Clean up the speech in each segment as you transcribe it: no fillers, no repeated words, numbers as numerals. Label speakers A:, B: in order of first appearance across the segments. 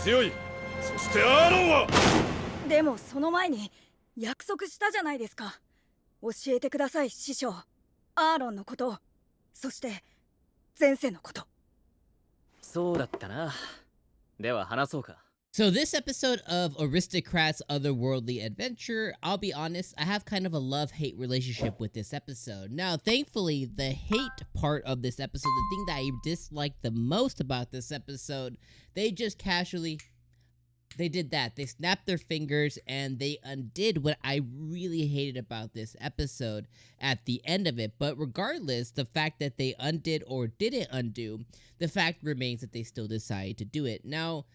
A: 強い。そしてアーロンは。
B: でもその前に約束したじゃないですか。教えてください師匠。アーロンのこと、そして前世のこと。
C: そうだったな。では話そうか。
D: So this episode of Aristocrats Otherworldly Adventure, I'll be honest, I have kind of a love-hate relationship with this episode. Now, thankfully, the hate part of this episode, the thing that I dislike the most about this episode, they just casually, they did that. They snapped their fingers and they undid what I really hated about this episode at the end of it. But regardless, the fact that they undid or didn't undo, the fact remains that they still decided to do it. Now,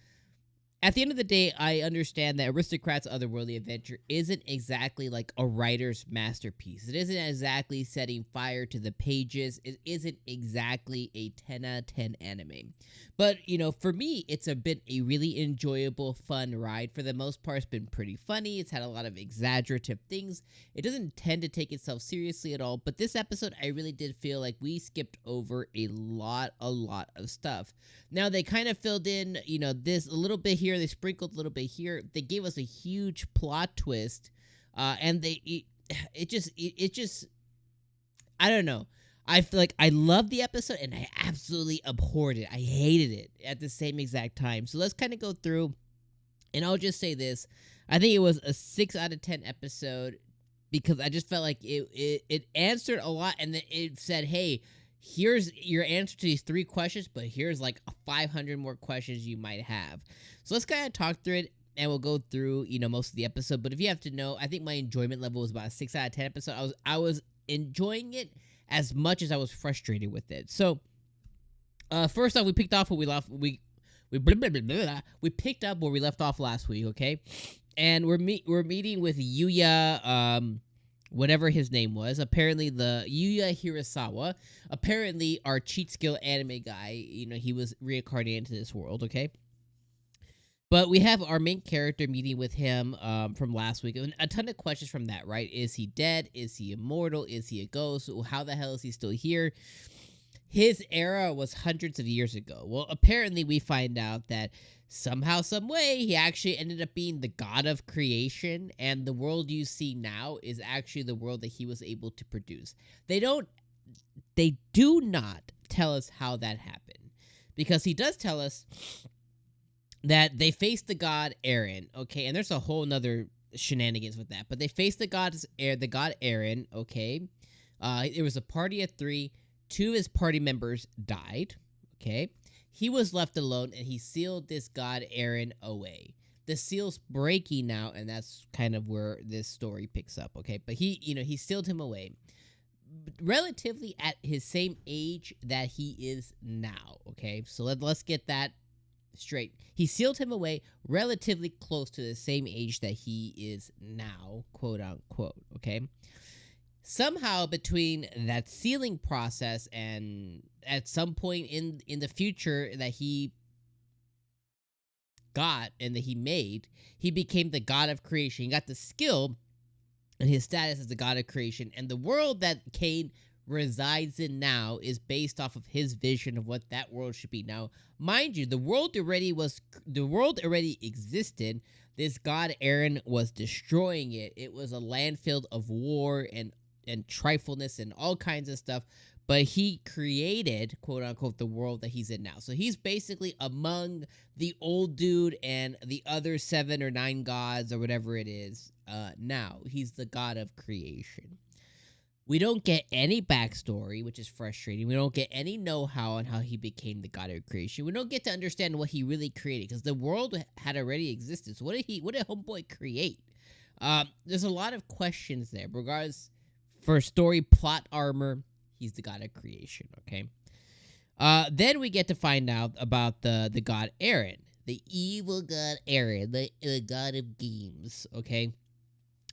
D: at the end of the day, I understand that Aristocrats Otherworldly Adventure isn't exactly like a writer's masterpiece. It isn't exactly setting fire to the pages. It isn't exactly a 10 out of 10 anime. But, you know, for me, it's been a really enjoyable, fun ride. For the most part, it's been pretty funny. It's had a lot of exaggerative things. It doesn't tend to take itself seriously at all. But this episode, I really did feel like we skipped over a lot of stuff. Now, they kind of filled in, you know, this a little bit here. They sprinkled a little bit here. They gave us a huge plot twist. And it just, I don't know. I feel like I loved the episode and I absolutely abhorred it. I hated it at the same exact time. So let's kind of go through, and I'll just say this. I think it was a 6 out of 10 episode because I just felt like it answered a lot, and then it said, hey, here's your answer to these 3 questions, but here's like 500 more questions you might have. So let's kind of talk through it, and we'll go through, you know, most of the episode. But if you have to know, I think my enjoyment level was about a 6 out of 10 episode. I was enjoying it as much as I was frustrated with it. So, first off, we picked off where we left. We picked up where we left off last week, okay? And we're meeting with Yuya, whatever his name was. Apparently, the Yuya Hirasawa. Apparently, our cheat skill anime guy. You know, he was reincarnated into this world, okay? But we have our main character meeting with him from last week. And a ton of questions from that, right? Is he dead? Is he immortal? Is he a ghost? How the hell is he still here? His era was hundreds of years ago. Well, apparently we find out that somehow, some way, he actually ended up being the god of creation. And the world you see now is actually the world that he was able to produce. They do not tell us how that happened. Because he does tell us that they faced the god Aaron, okay, and there's a whole nother shenanigans with that, but they faced the god Aaron, okay. It was a party of 3. 2 of his party members died, okay. He was left alone, and he sealed this god Aaron away. The seal's breaking now, and that's kind of where this story picks up, okay. But he sealed him away, relatively at his same age that he is now, okay. So let's get that straight. He sealed him away relatively close to the same age that he is now, quote unquote, okay? Somehow between that sealing process and at some point in the future that he got and that he made, he became the god of creation. He got the skill and his status as the god of creation, and the world that Cain resides in now is based off of his vision of what that world should be. Now, mind you, the world already existed. This god Aaron was destroying it. It was a landfill of war and trifleness and all kinds of stuff. But he created, quote unquote, the world that he's in now. So he's basically among the old dude and the other 7 or 9 gods or whatever it is. Now he's the god of creation. We don't get any backstory, which is frustrating. We don't get any know-how on how he became the god of creation. We don't get to understand what he really created, because the world had already existed. So what did Homeboy create? There's a lot of questions there. Regardless, for story plot armor, he's the god of creation, okay? Then we get to find out about the god Aaron, the evil god Aaron, the god of games, okay?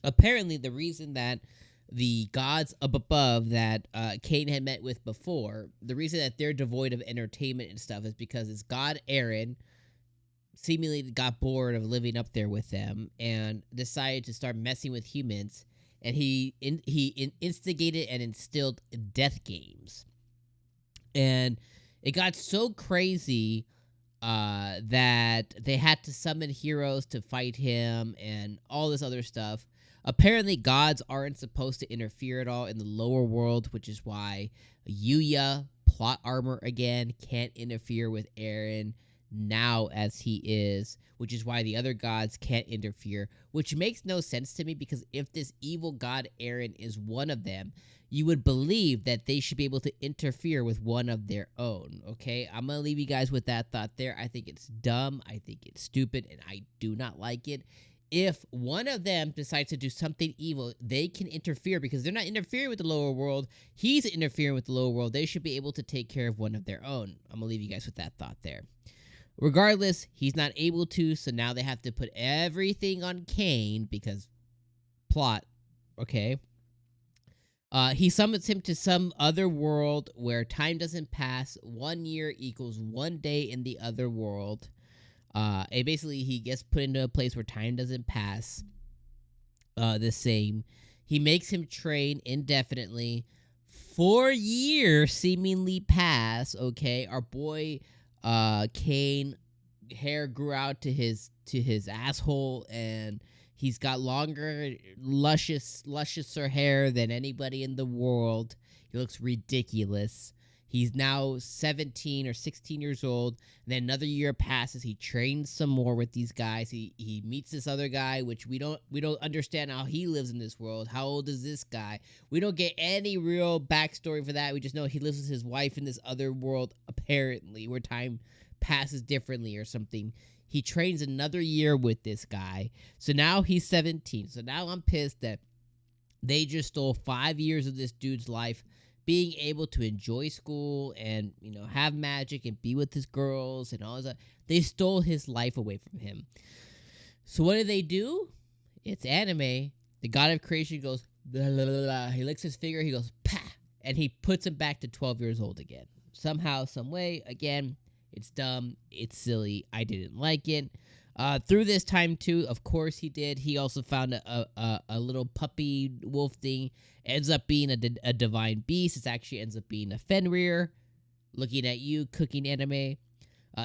D: Apparently, the reason that the gods up above that Cain had met with before, the reason that they're devoid of entertainment and stuff is because his god Aaron seemingly got bored of living up there with them and decided to start messing with humans, and he instigated and instilled death games. And it got so crazy that they had to summon heroes to fight him and all this other stuff. Apparently, gods aren't supposed to interfere at all in the lower world, which is why Yuya, plot armor again, can't interfere with Eren now as he is, which is why the other gods can't interfere, which makes no sense to me, because if this evil god Eren is one of them, you would believe that they should be able to interfere with one of their own, okay? I'm gonna leave you guys with that thought there. I think it's dumb, I think it's stupid, and I do not like it. If one of them decides to do something evil, they can interfere because they're not interfering with the lower world. He's interfering with the lower world. They should be able to take care of one of their own. I'm gonna leave you guys with that thought there. Regardless, he's not able to, so now they have to put everything on Cain because plot, okay? He summons him to some other world where time doesn't pass. 1 year equals 1 day in the other world. And basically, he gets put into a place where time doesn't pass the same. He makes him train indefinitely. 4 years seemingly pass, okay? Our boy Cain, hair grew out to his asshole, and he's got longer, lusciouser hair than anybody in the world. He looks ridiculous. He's now 17 or 16 years old. And then another year passes. He trains some more with these guys. He meets this other guy, which we don't understand how he lives in this world. How old is this guy? We don't get any real backstory for that. We just know he lives with his wife in this other world, apparently, where time passes differently or something. He trains another year with this guy. So now he's 17. So now I'm pissed that they just stole 5 years of this dude's life, being able to enjoy school and, you know, have magic and be with his girls and all that. They stole his life away from him. So what do? It's anime. The god of creation goes, blah, blah, blah, blah. He licks his finger, he goes, pah, and he puts him back to 12 years old again. Somehow, some way, again, it's dumb, it's silly, I didn't like it. Through this time, too, of course he did. He also found a little puppy wolf thing. Ends up being a divine beast. It actually ends up being a Fenrir. Looking at you, cooking anime.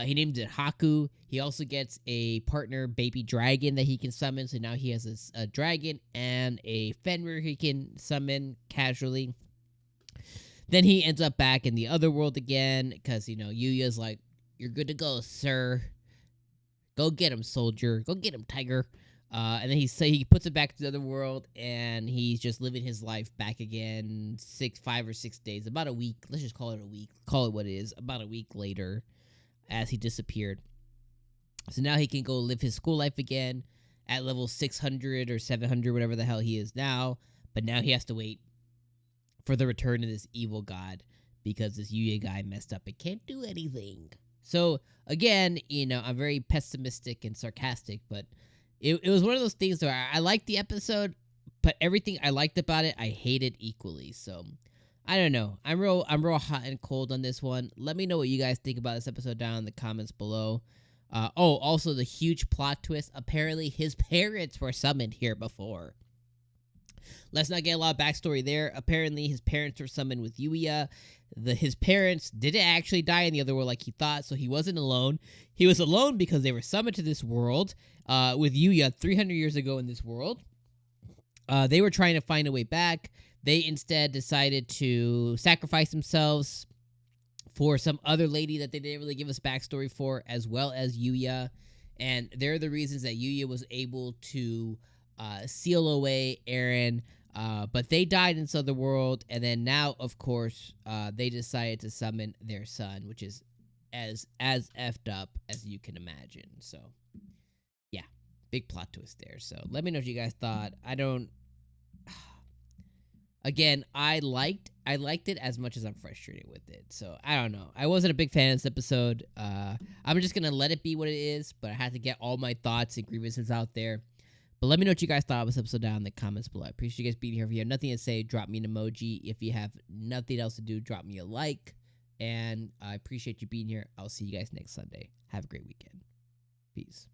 D: He named it Haku. He also gets a partner baby dragon that he can summon. So now he has a dragon and a Fenrir he can summon casually. Then he ends up back in the other world again because, you know, Yuya's like, "You're good to go, sir. Go get him, soldier. Go get him, tiger." And then he puts it back to the other world, and he's just living his life back again. 5 or 6 days, about a week. Let's just call it a week. Call it what it is. About a week later, as he disappeared. So now he can go live his school life again at level 600 or 700, whatever the hell he is now. But now he has to wait for the return of this evil god because this Yuya guy messed up and can't do anything. So, again, you know, I'm very pessimistic and sarcastic, but it was one of those things where I liked the episode, but everything I liked about it, I hated equally. So, I don't know. I'm real hot and cold on this one. Let me know what you guys think about this episode down in the comments below. Also the huge plot twist. Apparently, his parents were summoned here before. Let's not get a lot of backstory there. Apparently, his parents were summoned with Yuya. His parents didn't actually die in the other world like he thought, so he wasn't alone. He was alone because they were summoned to this world with Yuya 300 years ago in this world. They were trying to find a way back. They instead decided to sacrifice themselves for some other lady that they didn't really give us backstory for, as well as Yuya. And they're the reasons that Yuya was able to seal away Eren. But they died in this other world, and then now, of course, they decided to summon their son, which is as effed up as you can imagine. So, yeah, big plot twist there. So let me know what you guys thought. Again, I liked it as much as I'm frustrated with it. So I don't know. I wasn't a big fan of this episode. I'm just gonna let it be what it is, but I had to get all my thoughts and grievances out there. But let me know what you guys thought of this episode down in the comments below. I appreciate you guys being here. If you have nothing to say, drop me an emoji. If you have nothing else to do, drop me a like. And I appreciate you being here. I'll see you guys next Sunday. Have a great weekend. Peace.